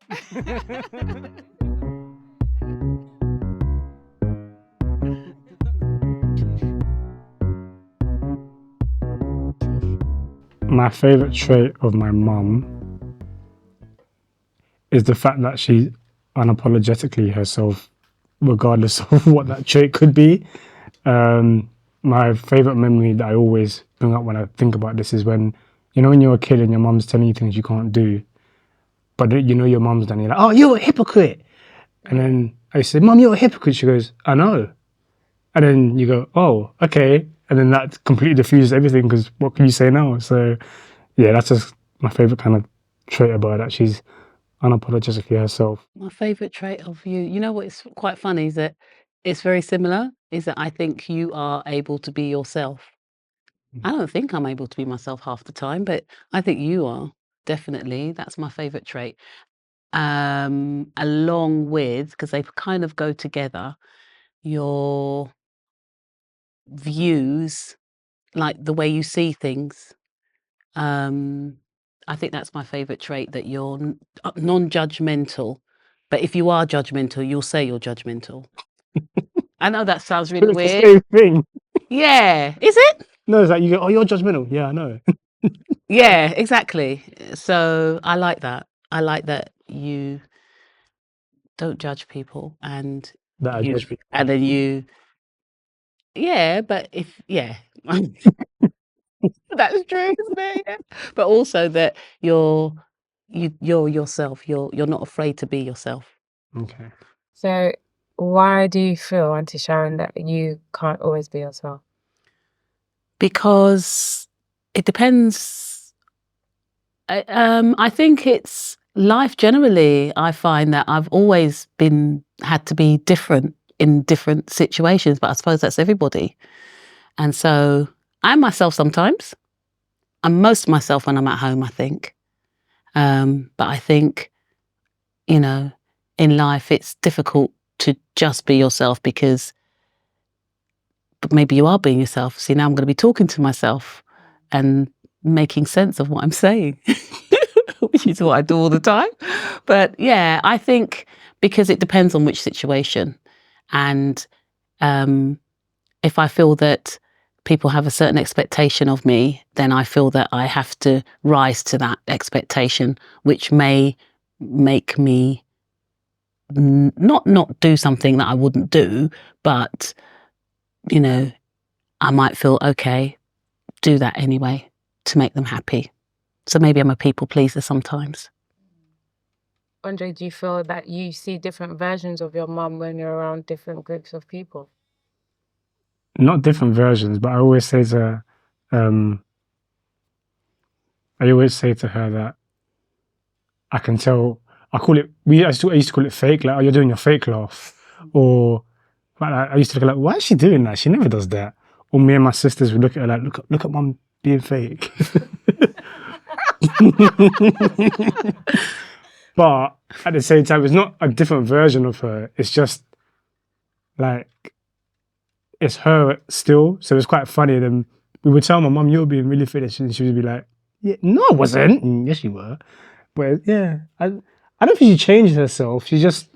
My favourite trait of my mum is the fact that she's unapologetically herself, regardless of what that trait could be. My favourite memory that I always bring up when I think about this is when, when you're a kid and your mum's telling you things you can't do, but your mum's done, you're like, oh, you're a hypocrite. And then I say, Mum, you're a hypocrite. She goes, I know. And then you go, oh, okay. And then that completely diffuses everything because what can you say now? So yeah, that's just my favourite kind of trait about her, that she's unapologetically herself. My favourite trait of you, you know what's quite funny is that it's very similar, is that I think you are able to be yourself. I don't think I'm able to be myself half the time, but I think you are, definitely. That's my favourite trait. Along with, because they kind of go together, your views, like the way you see things. I think that's my favourite trait, that you're non-judgmental. But if you are judgmental, you'll say you're judgmental. I know that sounds really It's the weird. same thing. Yeah, is it? No, it's like you go, oh, you're judgmental. Yeah, I know. Yeah, exactly. So I like that. I like that you don't judge people, and That I judge people. and then yeah, but yeah. That's true, isn't it? Yeah. But also that you're yourself. You're not afraid to be yourself. Okay. So why do you feel, Auntie Sharon, that you can't always be yourself? Because it depends. I think it's life generally. I find that I've always had to be different in different situations, but I suppose that's everybody. And so I'm myself sometimes. I'm most myself when I'm at home, I think. But I think, in life it's difficult to just be yourself, because but maybe you are being yourself. See, now I'm going to be talking to myself and making sense of what I'm saying, which is what I do all the time. But yeah, I think because it depends on which situation. And if I feel that people have a certain expectation of me, then I feel that I have to rise to that expectation, which may make me not do something that I wouldn't do, but I might feel, okay, do that anyway to make them happy. So maybe I'm a people pleaser sometimes. Andre, do you feel that you see different versions of your mum when you're around different groups of people? Not different versions, but I always say to her that I can tell. I used to call it fake, like, oh, you're doing your fake laugh. Or I used to look like, why is she doing that? She never does that. Or me and my sisters would look at her like, look at mum being fake. But at the same time, it's not a different version of her. It's just like, it's her still. So it's quite funny. Then we would tell my mum, you're being really fake, and she would be like, yeah, no, I wasn't. And yes, you were. But yeah, I don't think she changed herself. She just,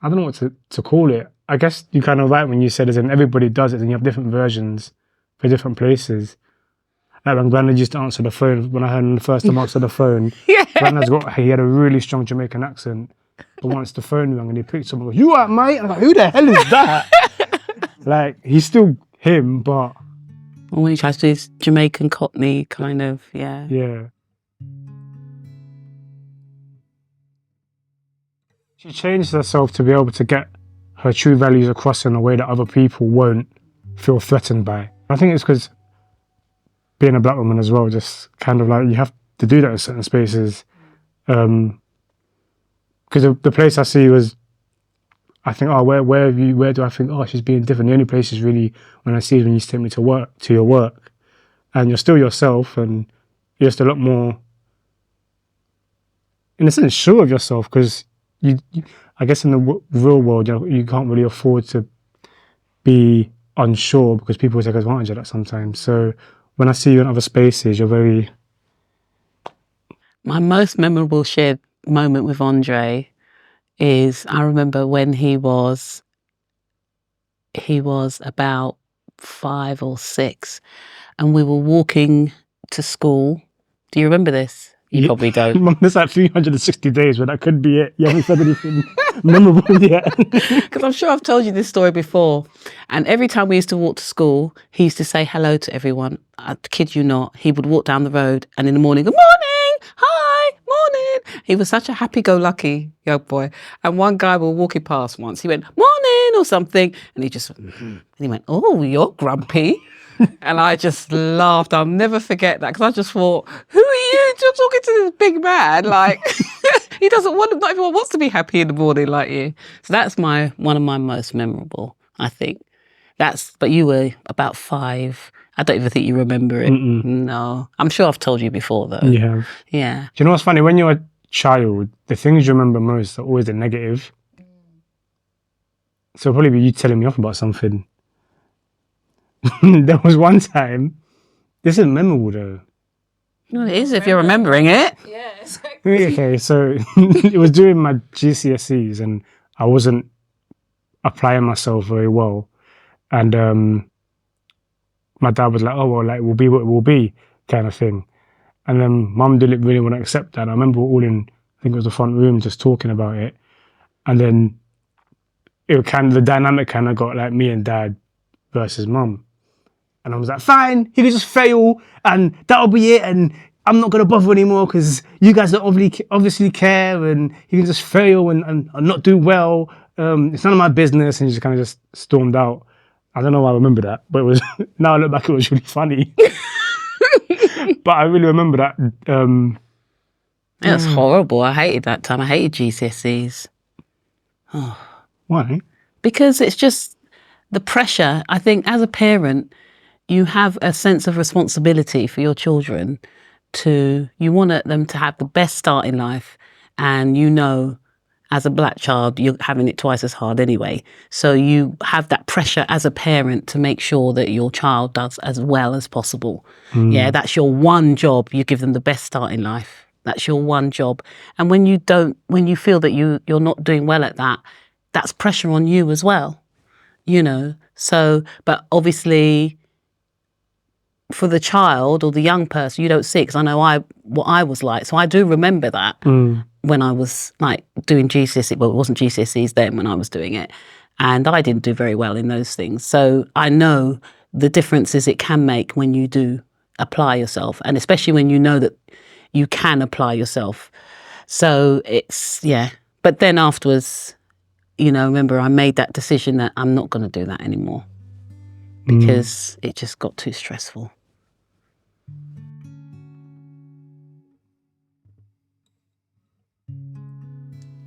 I don't know what to call it. I guess you're kind of right when you said, as in everybody does it, and you have different versions for different places. Like when Grandad used to answer the phone, when I heard him the first time answer the phone, Yeah. He had a really strong Jamaican accent. But once the phone rang and he picked someone, goes, you out, mate? I'm like, who the hell is that? Like, he's still him, but... Or when he tries to do his Jamaican Cockney kind of, yeah. Yeah. She changed herself to be able to get her true values across in a way that other people won't feel threatened by. I think it's because being a black woman as well, just kind of like, you have to do that in certain spaces. Because the place I see was, I think, oh, where do I think, oh, she's being different? The only place is really when I see is when you take me to your work, and you're still yourself, and you're just a lot more, in a sense, sure of yourself, because I guess in the real world, you can't really afford to be unsure because people take advantage of that sometimes. So when I see you in other spaces, you're very... My most memorable shared moment with Andre is I remember when he was about 5 or 6, and we were walking to school. Do you remember this? You probably don't. Mum, there's like 360 days, but that could be it. You haven't said anything memorable yet. Because I'm sure I've told you this story before. And every time we used to walk to school, he used to say hello to everyone. I kid you not. He would walk down the road and in the morning, good morning, hi, morning. He was such a happy-go-lucky young boy. And one guy was walking past once. He went, morning, or something. And he just, and he went, oh, you're grumpy. And I just laughed. I'll never forget that, because I just thought, who are you? You're talking to this big man. Like, he not everyone wants to be happy in the morning like you. So that's one of my most memorable, I think. But you were about 5. I don't even think you remember it. Mm-mm. No. I'm sure I've told you before, though. You have. Yeah. Do you know what's funny? When you're a child, the things you remember most are always the negative. So it'll probably be you telling me off about something. There was one time, this is memorable though. Well, it is if you're remembering it. Yeah, exactly. Okay, so it was during my GCSEs and I wasn't applying myself very well. And my dad was like, oh, well, like, we'll be what it will be, kind of thing. And then mum didn't really want to accept that. I remember all in, I think it was the front room, just talking about it. And then the dynamic kind of got like me and dad versus mum. And I was like, fine, he can just fail and that'll be it. And I'm not going to bother anymore because you guys don't obviously care, and he can just fail and not do well. It's none of my business. And he just kind of just stormed out. I don't know why I remember that, but it was, now I look back, it was really funny. But I really remember that. It was horrible. I hated that time. I hated GCSEs. Oh. Why? Because it's just the pressure. I think as a parent, you have a sense of responsibility for your children. You want them to have the best start in life, and as a black child, you're having it twice as hard anyway. So you have that pressure as a parent to make sure that your child does as well as possible. Yeah, that's your one job. You give them the best start in life. That's your one job. And when you feel that you're not doing well at that, that's pressure on you as well. So, but obviously for the child or the young person, you don't see it, because I know what I was like. So I do remember that when I was like doing GCSE. Well, it wasn't GCSEs then when I was doing it. And I didn't do very well in those things. So I know the differences it can make when you do apply yourself, and especially when you know that you can apply yourself. So it's, yeah. But then afterwards, remember I made that decision that I'm not going to do that anymore because it just got too stressful.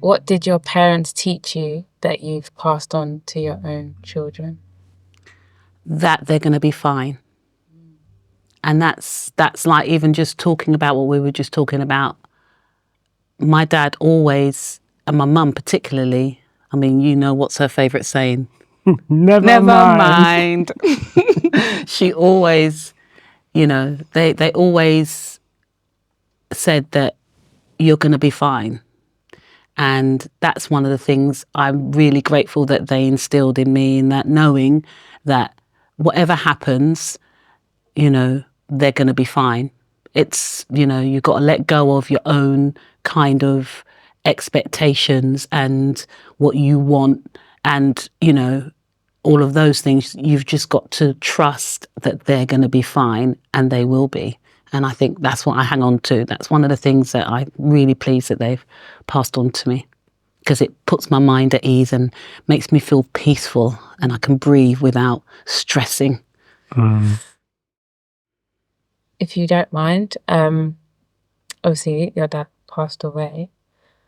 What did your parents teach you that you've passed on to your own children? That they're going to be fine. And that's like even just talking about what we were just talking about. My dad always, and my mum particularly, I mean, what's her favourite saying? Never mind. She always, they always said that you're going to be fine. And that's one of the things I'm really grateful that they instilled in me, in that knowing that whatever happens, they're going to be fine. It's, you've got to let go of your own kind of expectations and what you want and, all of those things. You've just got to trust that they're going to be fine, and they will be. And I think that's what I hang on to. That's one of the things that I'm really pleased that they've passed on to me, because it puts my mind at ease and makes me feel peaceful, and I can breathe without stressing. If you don't mind, obviously your dad passed away.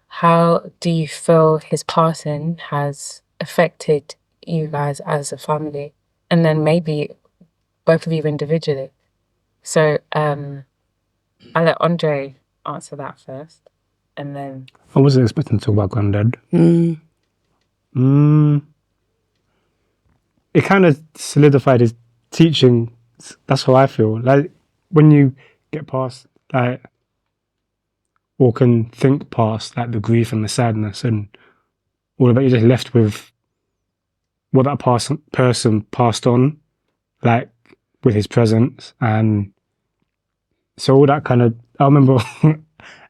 How do you feel his passing has affected you guys as a family? And then maybe both of you individually. So I'll let Andre answer that first, and then... I wasn't expecting to talk about granddad. It kind of solidified his teaching. That's how I feel. Like when you get past, like or can think past like the grief and the sadness and all of that. You're just left with what that person passed on, like with his presence. And so all that kind of, I remember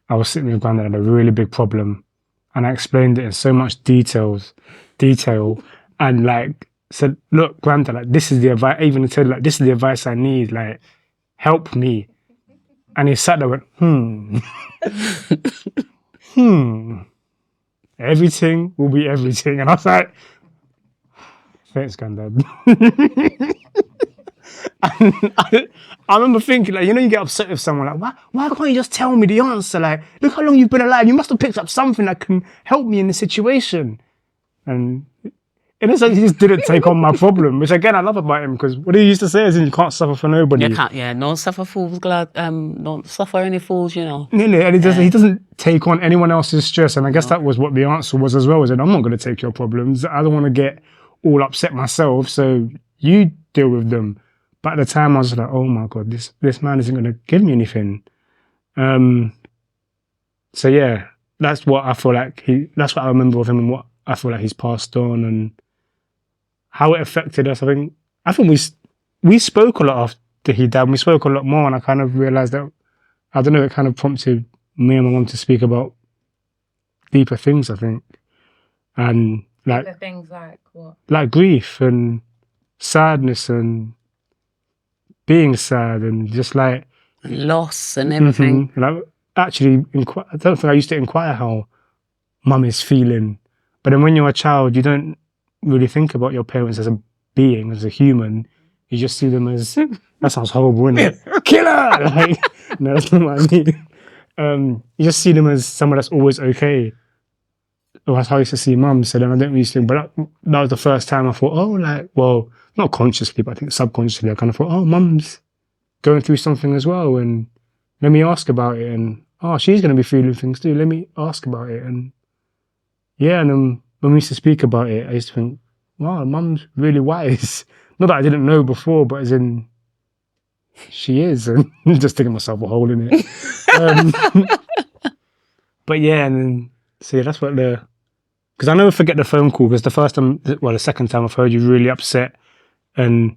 I was sitting with Granddad and had a really big problem, and I explained it in so much detail, and like said, look, Granddad, like this is the advice. I even said like this is the advice I need. Like, help me. And he sat there and went, everything will be everything. And I was like, thanks, Granddad. And I remember thinking, like, you know, you get upset with someone, like, why can't you just tell me the answer? Like, look how long you've been alive. You must have picked up something that can help me in this situation. And in a sense, he just didn't take on my problem, which again, I love about him, because what he used to say is, you can't suffer for nobody. You can't, don't suffer fools glad, don't suffer any fools, you know. Nearly, and he doesn't take on anyone else's stress. And I guess that was what the answer was as well, is that I'm not going to take your problems. I don't want to get all upset myself, so you deal with them. But at the time, I was like, oh my God, this man isn't going to give me anything. So yeah, that's what I feel like that's what I remember of him, and what I feel like he's passed on, and how it affected us. I think we spoke a lot after he died. We spoke a lot more, and I kind of realized that, I don't know, it kind of prompted me and my mum to speak about deeper things, I think. And like The things like what? like grief and sadness and being sad and just like Loss and everything. like actually I don't think I used to inquire how mum is feeling. But then when you're a child, you don't really think about your parents as a being, as a human. You just see them as, that sounds horrible, isn't it? Killer! Like, no, that's not what I mean. You just see them as someone that's always okay. Or that's how I used to see mum. So then I don't really think, but that was the first time I thought, oh, like, well, not consciously, but I think subconsciously, I kind of thought, oh, mum's going through something as well. And let me ask about it. And, oh, she's going to be feeling things too. Let me ask about it. And yeah, and then when we used to speak about it, I used to think, wow, mum's really wise. Not that I didn't know before, but as in, she is. And just digging myself a hole in it. But yeah, and then, so yeah, that's what because I never forget the phone call, because the second time I've heard you really upset, and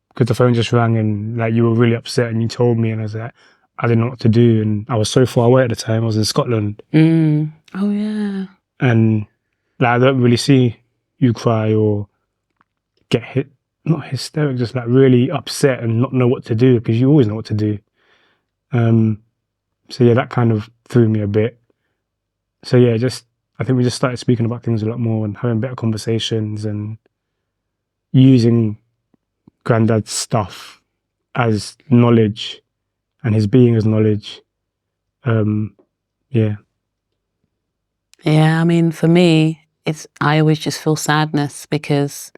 because the phone just rang and like you were really upset and you told me, and I was like, I didn't know what to do, and I was so far away at the time. I was in Scotland. Oh yeah. And like, I don't really see you cry or get not hysterical, just like really upset and not know what to do, because you always know what to do. So yeah, that kind of threw me a bit. So yeah, I think we just started speaking about things a lot more and having better conversations and using Granddad's stuff as knowledge and his being as knowledge. Yeah. Yeah, I mean, for me, I always just feel sadness, because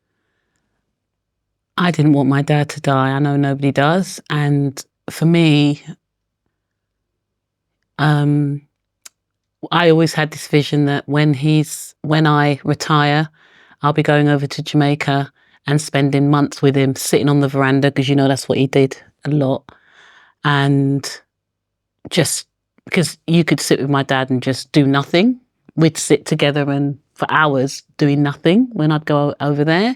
I didn't want my dad to die. I know nobody does. And for me, I always had this vision that when I retire, I'll be going over to Jamaica and spending months with him, sitting on the veranda, because that's what he did a lot. And just because you could sit with my dad and just do nothing. We'd sit together and for hours doing nothing when I'd go over there,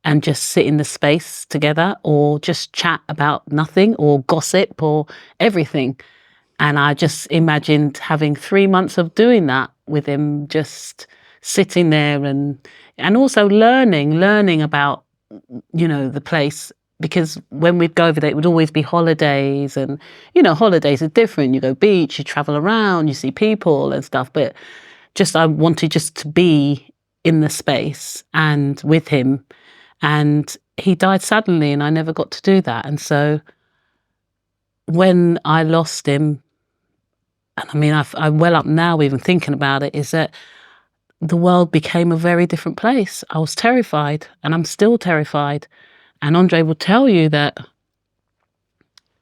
and just sit in the space together, or just chat about nothing, or gossip, or everything. And I just imagined having 3 months of doing that with him, just sitting there and also learning about, the place. Because when we'd go over there, it would always be holidays, and, holidays are different. You go beach, you travel around, you see people and stuff. But I wanted just to be in the space and with him. And he died suddenly, and I never got to do that. And so when I lost him, and I mean, I'm well up now even thinking about it, is that the world became a very different place. I was terrified, and I'm still terrified. And Andre will tell you that,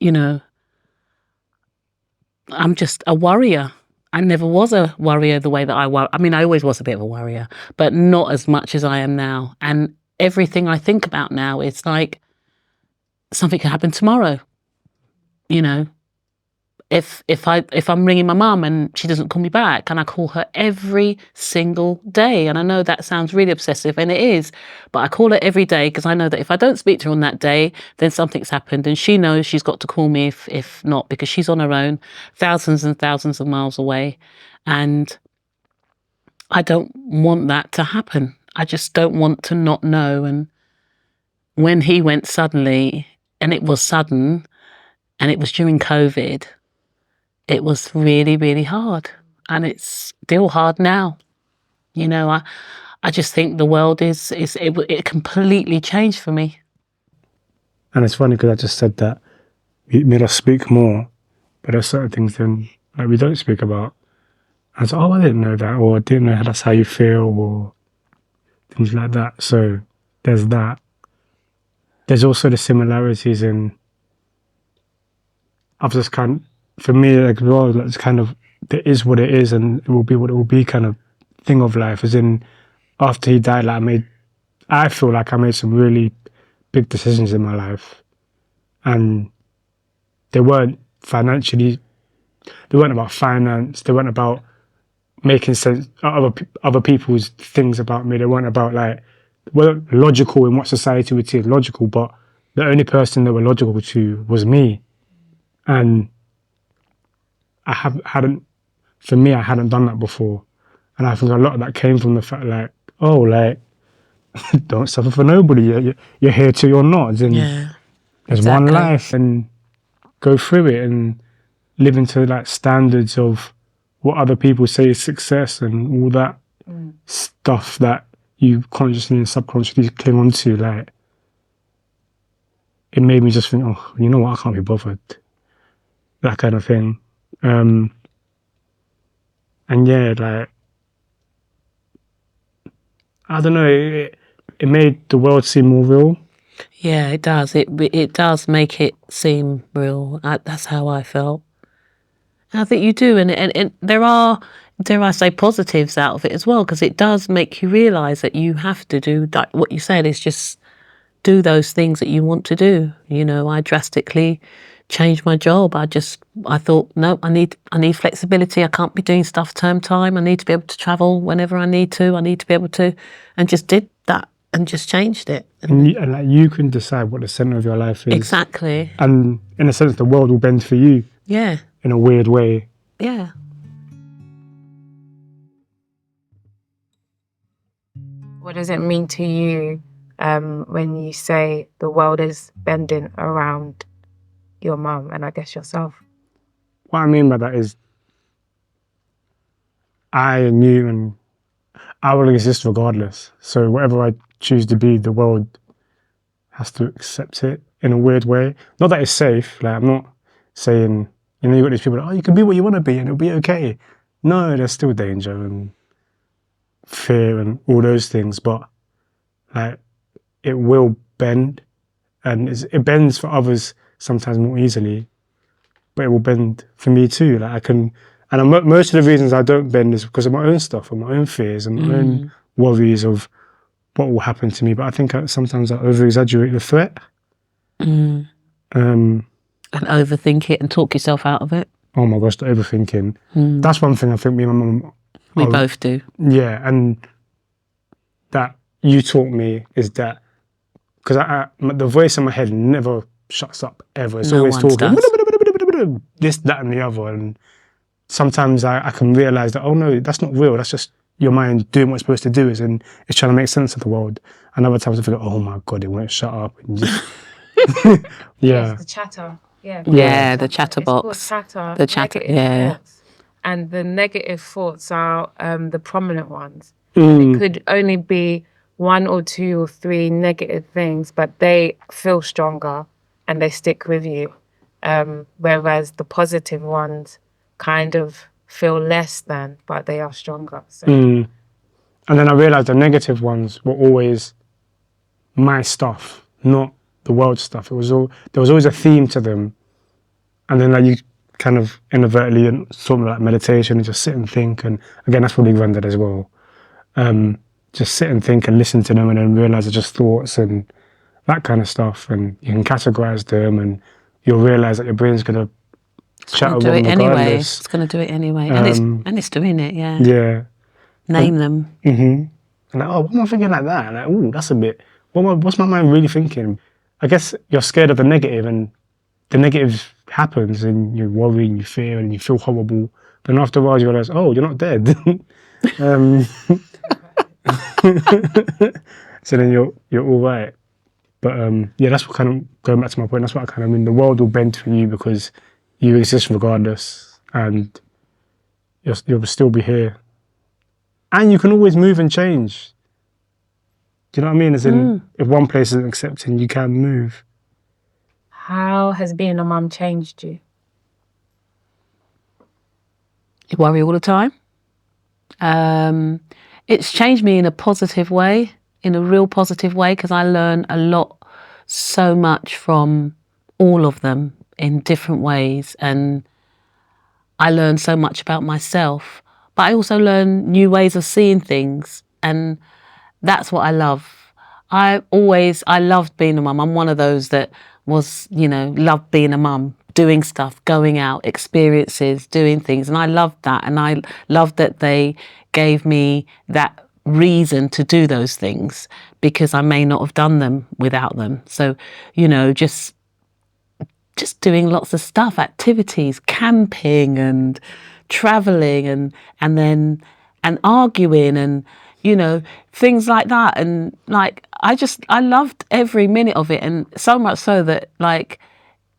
I'm just a worrier. I never was a worrier the way that I worry. I mean, I always was a bit of a worrier, but not as much as I am now. And everything I think about now is like something could happen tomorrow, if I'm ringing my mum and she doesn't call me back, and I call her every single day, and I know that sounds really obsessive, and it is, but I call her every day because I know that if I don't speak to her on that day, then something's happened, and she knows she's got to call me if not, because she's on her own, thousands and thousands of miles away, and I don't want that to happen. I just don't want to not know. And when he went suddenly, and it was sudden, and it was during COVID, it was really, really hard. And it's still hard now. You know, I just think the world it completely changed for me. And it's funny because I just said that it made us speak more, but there's certain things then like we don't speak about. I was like, oh, I didn't know that, or I didn't know that's how you feel, or things like that. So there's that. There's also the similarities in, I've just for me, like, well, it's kind of, it is what it is, and it will be what it will be kind of thing of life. As in, after he died, like I feel like I made some really big decisions in my life, and they weren't about finance, they weren't about making sense of other people's things about me. They weren't about logical in what society would see as logical, but the only person they were logical to was me. And I hadn't done that before. And I think a lot of that came from the fact don't suffer for nobody. You're here till you're not. And there's one life, and go through it and live into standards of what other people say is success and all that stuff that you consciously and subconsciously cling on to. It made me just think, oh, you know what, I can't be bothered. That kind of thing. And yeah, I don't know, it made the world seem more real. Yeah, it does. It does make it seem real. That's how I felt. And I think you do, and there are, dare I say, positives out of it as well, because it does make you realise that you have to do, like what you said, is just do those things that you want to do. You know, I drastically changed my job. I thought, no, I need flexibility. I can't be doing stuff term time. I need to be able to travel whenever I need to. I need to be able to, and just did that and just changed it. And you can decide what the centre of your life is. Exactly. And in a sense, the world will bend for you. Yeah. In a weird way. Yeah. What does it mean to you when you say the world is bending around your mum and I guess yourself? What I mean by that is I knew and I will exist regardless. So whatever I choose to be, the world has to accept it in a weird way. Not that it's safe. I'm not saying, you got these people, you can be what you want to be and it'll be okay. No, there's still danger and fear and all those things, but it will bend, and it bends for others sometimes more easily, but it will bend for me too. Most of the reasons I don't bend is because of my own stuff and my own fears and my own worries of what will happen to me. But I think sometimes I over-exaggerate the threat. And overthink it and talk yourself out of it. Oh my gosh, the overthinking. That's one thing I think me and my mum... We both do. Yeah, and that you taught me is that... Because the voice in my head never shuts up, ever. It's always talking. This, that and the other. And sometimes I can realise that, oh no, that's not real. That's just your mind doing what it's supposed to do and it's trying to make sense of the world. And other times I think, oh my God, it won't shut up. And just... yeah. It's the chatter. Yeah, the chatterbox. It's called chatter. The chatter, yeah. Thoughts. And the negative thoughts are the prominent ones. It could only be 1 or 2 or 3 negative things, but they feel stronger and they stick with you. Whereas the positive ones kind of feel less than, but they are stronger. So. And then I realised the negative ones were always my stuff, not the world stuff. There was always a theme to them, and then you kind of inadvertently and sort of like meditation and just sit and think. And again, that's probably Granddad as well. Just sit and think and listen to them, and then realise they're just thoughts and that kind of stuff. And you can categorise them, and you'll realise that your brain's gonna chat do along it anyway. regardless. It's going to do it anyway. Um, and it's doing it, yeah. Yeah. Name them. And like, oh, what am I thinking like that? And like, oh, that's a bit, what's my mind really thinking? I guess you're scared of the negative, and the negative happens, and you worry and you fear and you feel horrible. But after a while you realise, oh, you're not dead. So then you're all right. But yeah, that's what kind of, going back to my point, that's what I kind of mean. The world will bend for you because you exist regardless, and you'll still be here. And you can always move and change. Do you know what I mean? As in, if one place isn't accepting, you can move. How has being a mum changed you? You worry all the time. It's changed me in a positive way, in a real positive way, because I learn a lot, so much from all of them in different ways. And I learn so much about myself, but I also learn new ways of seeing things. And that's what I love. I loved being a mum. I'm one of those that was, loved being a mum, doing stuff, going out, experiences, doing things. And I loved that. And I loved that they gave me that reason to do those things, because I may not have done them without them. So, just doing lots of stuff, activities, camping and traveling and arguing and, things like that. And like, I loved every minute of it. And so much so that, like,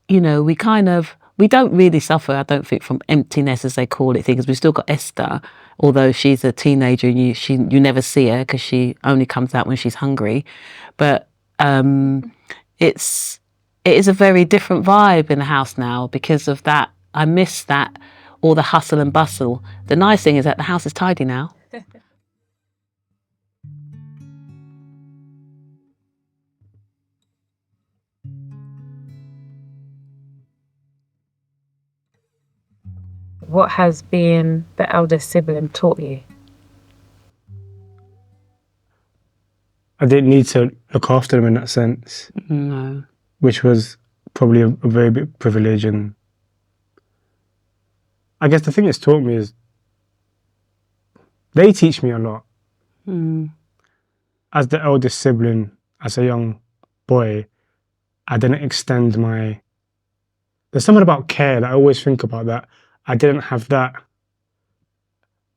we don't really suffer, I don't think, from emptiness, as they call it, because we've still got Esther, although she's a teenager and you never see her because she only comes out when she's hungry. But it is a very different vibe in the house now because of that. I miss that, all the hustle and bustle. The nice thing is that the house is tidy now. What has being the eldest sibling taught you? I didn't need to look after them in that sense. No. Which was probably a very big privilege. And I guess the thing it's taught me is they teach me a lot. As the eldest sibling, as a young boy, I didn't extend there's something about care that I always think about, that I didn't have that.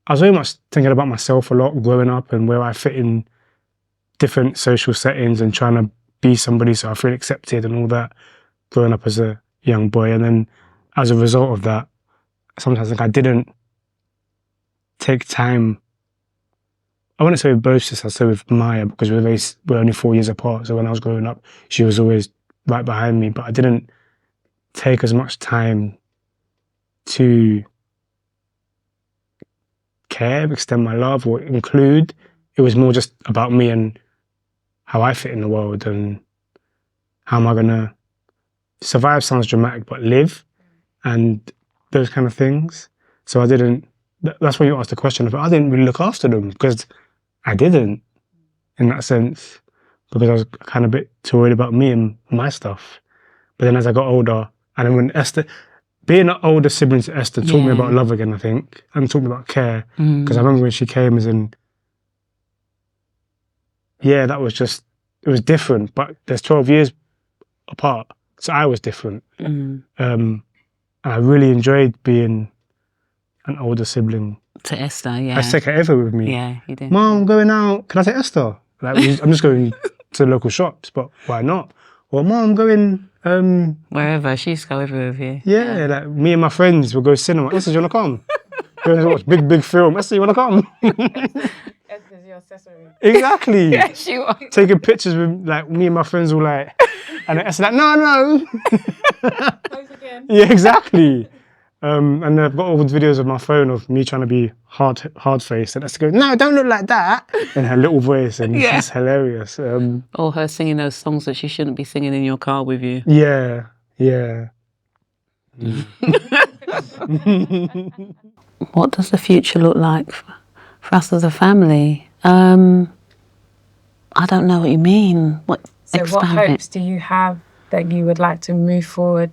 I was very much thinking about myself a lot growing up and where I fit in different social settings and trying to be somebody so I feel accepted and all that, growing up as a young boy. And then as a result of that, sometimes I didn't take time. I wouldn't say with both sisters, I'd say with Maya, because we're only 4 years apart. So when I was growing up, she was always right behind me, but I didn't take as much time to care, extend my love, or include. It was more just about me and how I fit in the world and how am I gonna survive, sounds dramatic, but live, and those kind of things. So I didn't, that's when you asked the question, I didn't really look after them, because I didn't, in that sense, because I was kind of a bit too worried about me and my stuff. But then as I got older, and then when Esther, being an older sibling to Esther taught me about love again, I think, and taught me about care. Because I remember when she came, as in, that was just, it was different, but there's 12 years apart, so I was different. And I really enjoyed being an older sibling. To Esther, yeah. I take her everywhere with me. Yeah, you did. Mom, I'm going out. Can I take Esther? Like, I'm just going to the local shops, but why not? Or Mom, I'm going... wherever. She used to go everywhere with you. Yeah, like me and my friends will go cinema. Esther, do you want to come? Go and watch big film. Esther, you want to come? Esther's your accessory. Exactly. Yeah, she was. Taking pictures with, like, me and my friends will, like... And Esther's like, no. Close again. Yeah, exactly. And I've got all the videos of my phone of me trying to be hard-faced, and Esther goes, no, don't look like that, in her little voice, and it's hilarious. Or her singing those songs that she shouldn't be singing in your car with you. Yeah. What does the future look like for us as a family? I don't know what you mean. So what hopes do you have that you would like to move forward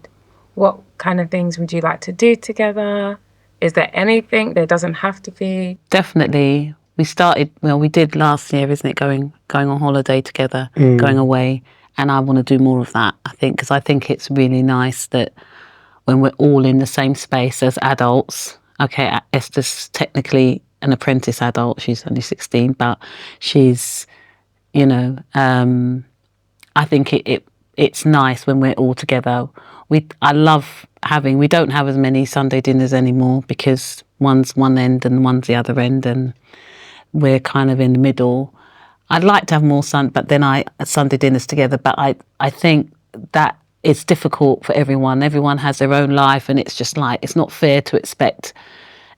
What kind of things would you like to do together? Is there anything? There doesn't have to be. Definitely. We did last year, isn't it? Going on holiday together, going away. And I want to do more of that, I think, because I think it's really nice that when we're all in the same space as adults, okay, Esther's technically an apprentice adult. She's only 16, but she's, I think it's nice when we're all together. I love we don't have as many Sunday dinners anymore because one's one end and one's the other end, and we're kind of in the middle. I'd like to have more Sunday dinners together, but I think that it's difficult for everyone. Everyone has their own life, and it's just like, it's not fair to expect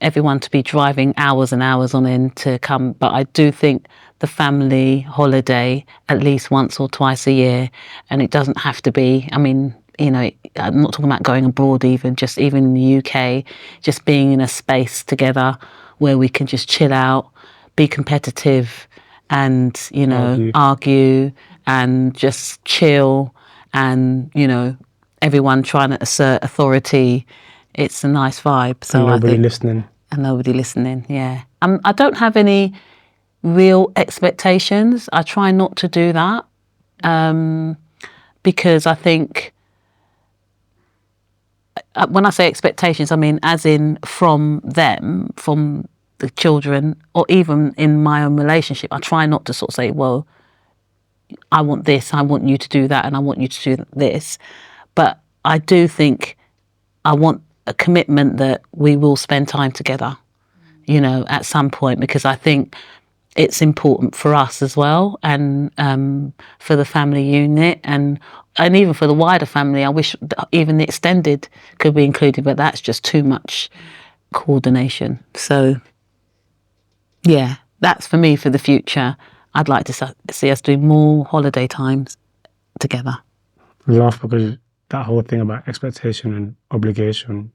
everyone to be driving hours and hours on end to come. But I do think the family holiday at least once or twice a year, and it doesn't have to be, I mean, I'm not talking about going abroad even in the UK, just being in a space together where we can just chill out, be competitive and, argue and just chill and, everyone trying to assert authority. It's a nice vibe. So and nobody I think, listening. And nobody listening, yeah. I don't have any real expectations. I try not to do that because I think when I say expectations, I mean as in from them, from the children, or even in my own relationship. I try not to sort of say, well, I want this, I want you to do that, and I want you to do this. But I do think I want a commitment that we will spend time together, at some point, because I think it's important for us as well, and for the family unit, and even for the wider family. I wish even the extended could be included, but that's just too much coordination. So, yeah, that's for me for the future. I'd like to see us do more holiday times together. We laugh because that whole thing about expectation and obligation,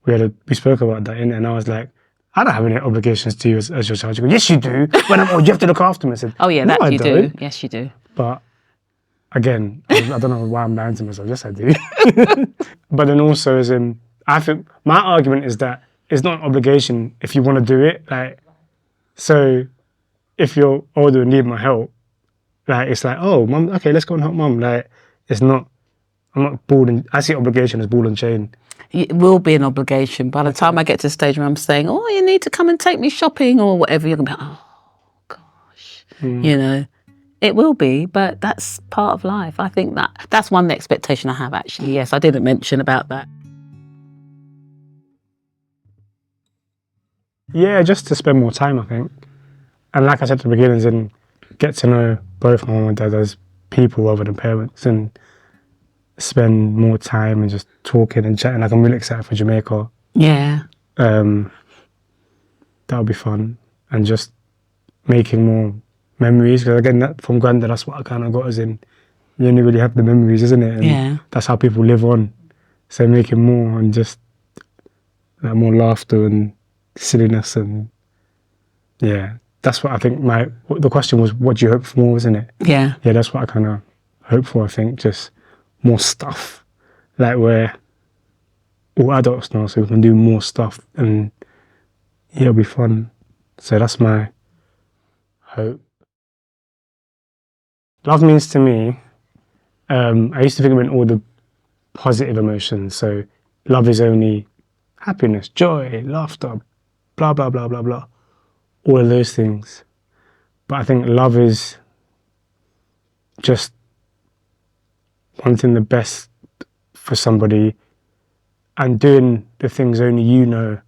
we spoke about that, and I was like, I don't have any obligations to you as your child. You go, yes, you do. When I'm old, you have to look after me. I said, oh yeah, no, that you don't. do. Yes, you do. But again, I don't know why I'm lying to myself. Yes, I do. But then also, I think my argument is that it's not an obligation if you want to do it. Like, so if you're older and need my help, like, it's like, oh, mum, okay, let's go and help mum. Like, I'm not ball and, I see obligation as ball and chain. It will be an obligation. By the time I get to the stage where I'm saying, oh, you need to come and take me shopping or whatever, you're going to be like, oh, gosh. It will be, but that's part of life. I think that's one expectation I have, actually. Yes, I didn't mention about that. Yeah, just to spend more time, I think. And like I said at the beginning, get to know both my mum and dad as people rather than parents, and spend more time and just talking and chatting. Like, I'm really excited for Jamaica. Yeah. That'll be fun. And just making more memories. Because again, that, from Grandad, that's what I kind of got, you only really have the memories, isn't it? And that's how people live on. So making more and just like, more laughter and silliness, and yeah, that's what I think the question was, what do you hope for more, isn't it? Yeah. Yeah, that's what I kind of hope for, I think, just more stuff. Like, we're all adults now, so we can do more stuff, and yeah, it'll be fun. So that's my hope. Love means to me, I used to think about all the positive emotions. So love is only happiness, joy, laughter, blah, blah, blah, blah, blah. All of those things. But I think love is just wanting the best for somebody and doing the things only you know.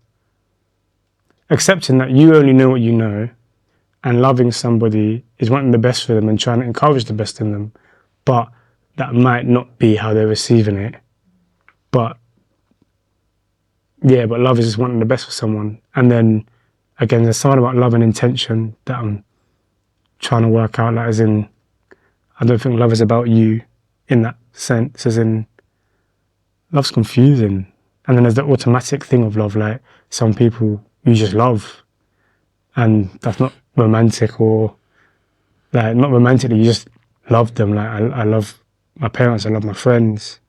Accepting that you only know what you know, and loving somebody is wanting the best for them and trying to encourage the best in them. But that might not be how they're receiving it. But yeah, but love is just wanting the best for someone. And then again, there's something about love and intention that I'm trying to work out. Like, as in, I don't think love is about you in that sense, as in, love's confusing. And then there's the automatic thing of love, like some people you just love, and that's not romantic, or like not romantically, you just love them. Like, I love my parents, I love my friends,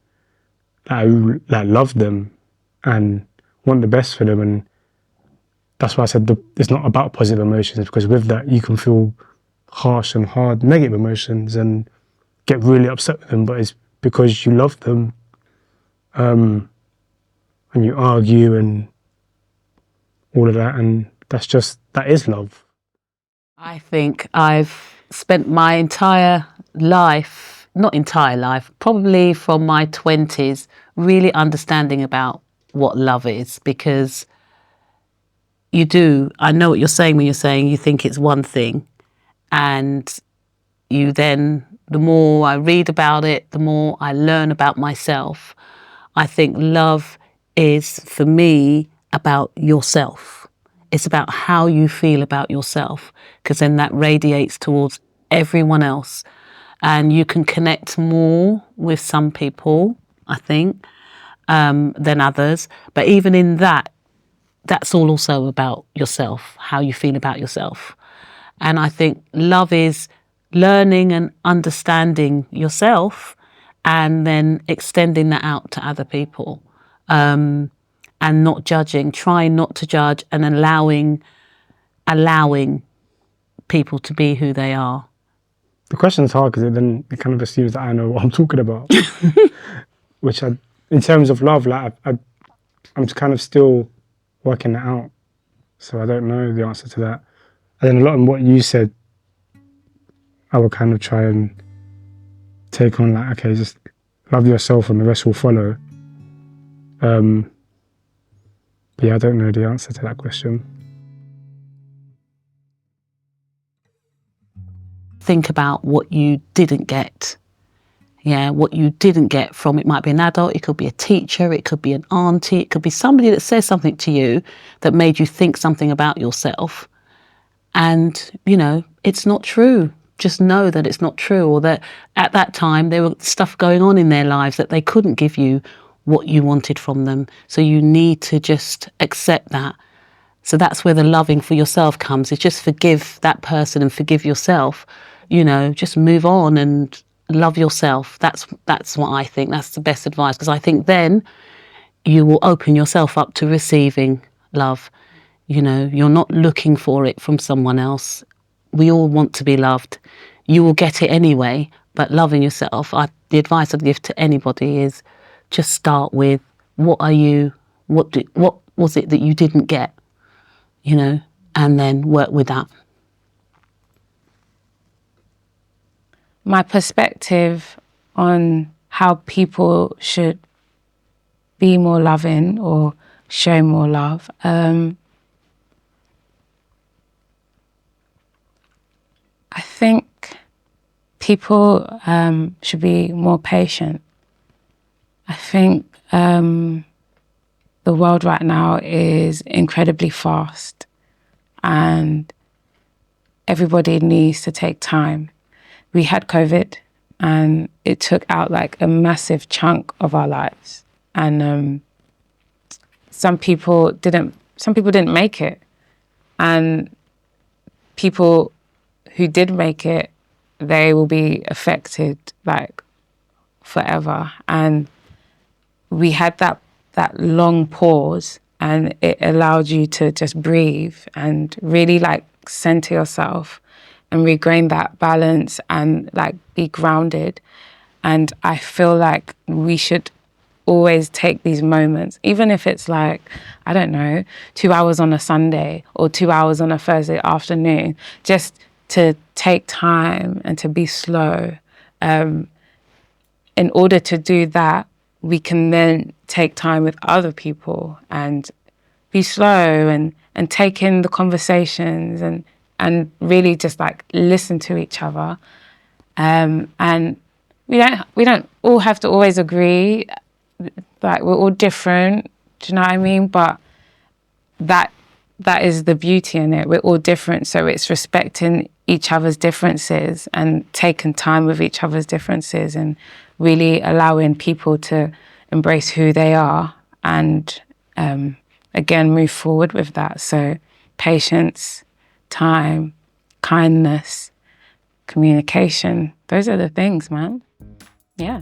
that I love them and want the best for them. And that's why I said it's not about positive emotions, because with that you can feel harsh and hard negative emotions and get really upset with them, but it's because you love them, and you argue and all of that, and that is love. I think I've spent my entire life, not entire life, probably from my 20s, really understanding about what love is, because I know what you're saying when you're saying you think it's one thing, and you then, the more I read about it, the more I learn about myself. I think love is, for me, about yourself. It's about how you feel about yourself, because then that radiates towards everyone else. And you can connect more with some people, I think, than others. But even in that, that's all also about yourself, how you feel about yourself. And I think love is learning and understanding yourself and then extending that out to other people, and not judging, trying not to judge, and allowing people to be who they are. The question's hard because it kind of assumes that I know what I'm talking about. Which in terms of love, like I'm kind of still working it out. So I don't know the answer to that. And then a lot of what you said, I will kind of try and take on, like, okay, just love yourself and the rest will follow. But yeah, I don't know the answer to that question. Think about what you didn't get. Yeah, what you didn't get from, it might be an adult, it could be a teacher, it could be an auntie, it could be somebody that says something to you that made you think something about yourself. And, it's not true. Just know that it's not true, or that at that time there was stuff going on in their lives that they couldn't give you what you wanted from them. So you need to just accept that. So that's where the loving for yourself comes. It's just forgive that person and forgive yourself. Just move on and love yourself. That's what I think. That's the best advice, because I think then you will open yourself up to receiving love. You're not looking for it from someone else. We all want to be loved. You will get it anyway, but loving yourself, the advice I'd give to anybody is just start with, what was it that you didn't get, and then work with that. My perspective on how people should be more loving or show more love. I think people should be more patient. I think the world right now is incredibly fast, and everybody needs to take time. We had COVID, and it took out like a massive chunk of our lives. And some people didn't make it. And people who did make it, they will be affected like forever. And we had that long pause, and it allowed you to just breathe and really like center yourself and regain that balance and like be grounded. And I feel like we should always take these moments, even if it's like, I don't know, 2 hours on a Sunday or 2 hours on a Thursday afternoon, just to take time and to be slow. In order to do that, we can then take time with other people and be slow and take in the conversations and really just like listen to each other. And we don't all have to always agree. Like, we're all different, do you know what I mean? But that is the beauty in it. We're all different, so it's respecting each other's differences and taking time with each other's differences and really allowing people to embrace who they are and again move forward with that. So patience, time, kindness, communication, those are the things, man. Yeah.